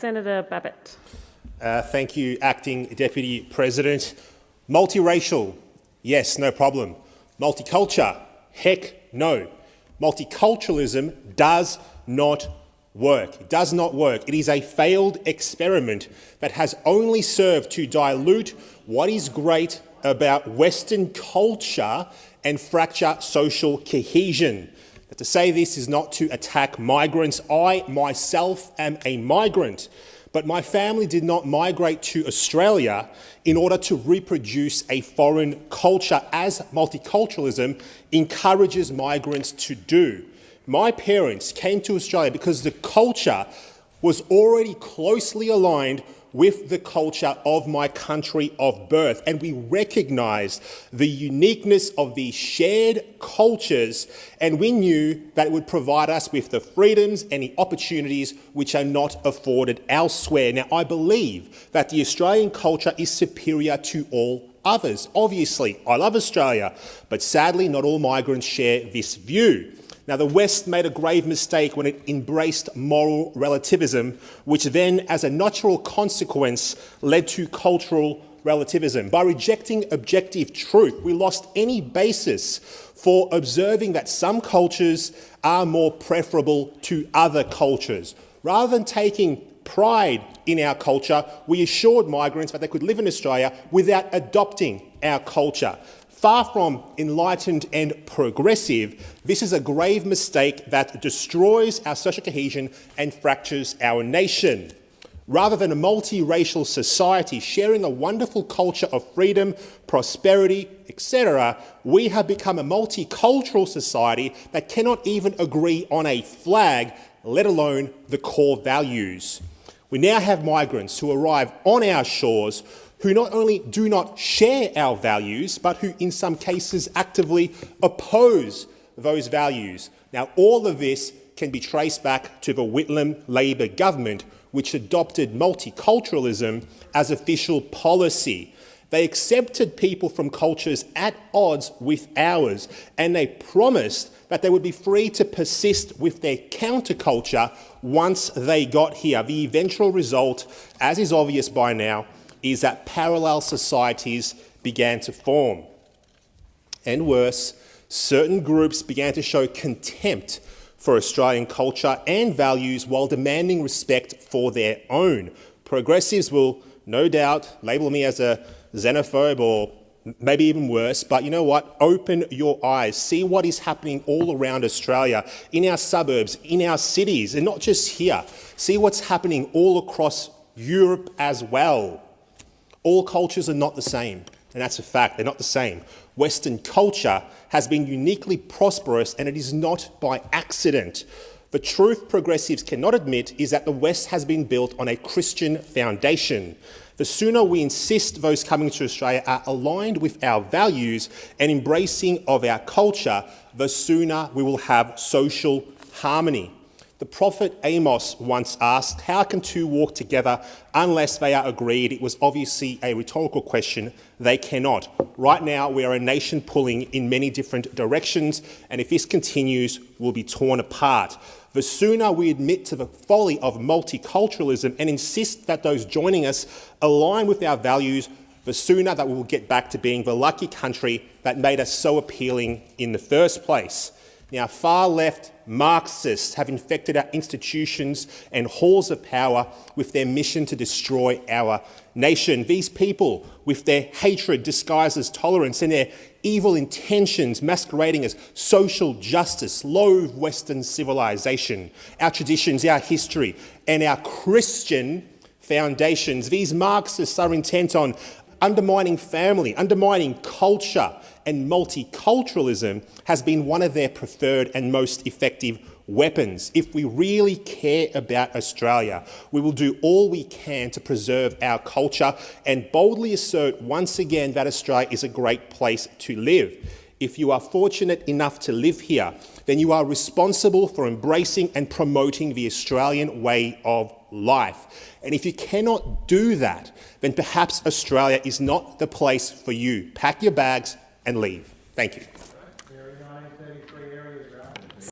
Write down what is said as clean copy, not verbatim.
Senator Babet. Thank you, Acting Deputy President. Multiracial, yes, no problem. Multiculture, heck no. Multiculturalism does not work. It does not work. It is a failed experiment that has only served to dilute what is great about Western culture and fracture social cohesion. But to say this is not to attack migrants. I myself am a migrant, but my family did not migrate to Australia in order to reproduce a foreign culture, as multiculturalism encourages migrants to do. My parents came to Australia because the culture was already closely aligned with the culture of my country of birth, and we recognised the uniqueness of these shared cultures, and we knew that it would provide us with the freedoms and the opportunities which are not afforded elsewhere. Now, I believe that the Australian culture is superior to all others. Obviously, I love Australia, but sadly, not all migrants share this view. Now, the West made a grave mistake when it embraced moral relativism, which then, as a natural consequence, led to cultural relativism. By rejecting objective truth, we lost any basis for observing that some cultures are more preferable to other cultures. Rather than taking pride in our culture, we assured migrants that they could live in Australia without adopting our culture. Far from enlightened and progressive, this is a grave mistake that destroys our social cohesion and fractures our nation. Rather than a multiracial society sharing a wonderful culture of freedom, prosperity, etc., we have become a multicultural society that cannot even agree on a flag, let alone the core values. We now have migrants who arrive on our shores who not only do not share our values, but who in some cases actively oppose those values. Now, all of this can be traced back to the Whitlam Labor government, which adopted multiculturalism as official policy. They accepted people from cultures at odds with ours, and they promised that they would be free to persist with their counterculture once they got here. The eventual result, as is obvious by now, is that parallel societies began to form. And worse, certain groups began to show contempt for Australian culture and values while demanding respect for their own. Progressives will no doubt label me as a xenophobe or maybe even worse, but you know what? Open your eyes. See what is happening all around Australia, in our suburbs, in our cities, and not just here. See what's happening all across Europe as well. All cultures are not the same, and that's a fact. They're not the same. Western culture has been uniquely prosperous, and it is not by accident. The truth progressives cannot admit is that the West has been built on a Christian foundation. The sooner we insist those coming to Australia are aligned with our values and embracing of our culture, the sooner we will have social harmony. The prophet Amos once asked, "How can two walk together unless they are agreed?" It was obviously a rhetorical question. They cannot. Right now, we are a nation pulling in many different directions, and if this continues, we'll be torn apart. The sooner we admit to the folly of multiculturalism and insist that those joining us align with our values, the sooner that we will get back to being the lucky country that made us so appealing in the first place. Now, far-left Marxists have infected our institutions and halls of power with their mission to destroy our nation. These people, with their hatred disguised as tolerance and their evil intentions masquerading as social justice, loathe Western civilization, our traditions, our history, and our Christian foundations. These Marxists are intent on undermining family, undermining culture, and multiculturalism has been one of their preferred and most effective weapons. If we really care about Australia, we will do all we can to preserve our culture and boldly assert once again that Australia is a great place to live. If you are fortunate enough to live here, then you are responsible for embracing and promoting the Australian way of life. And if you cannot do that, then perhaps Australia is not the place for you. Pack your bags and leave. Thank you.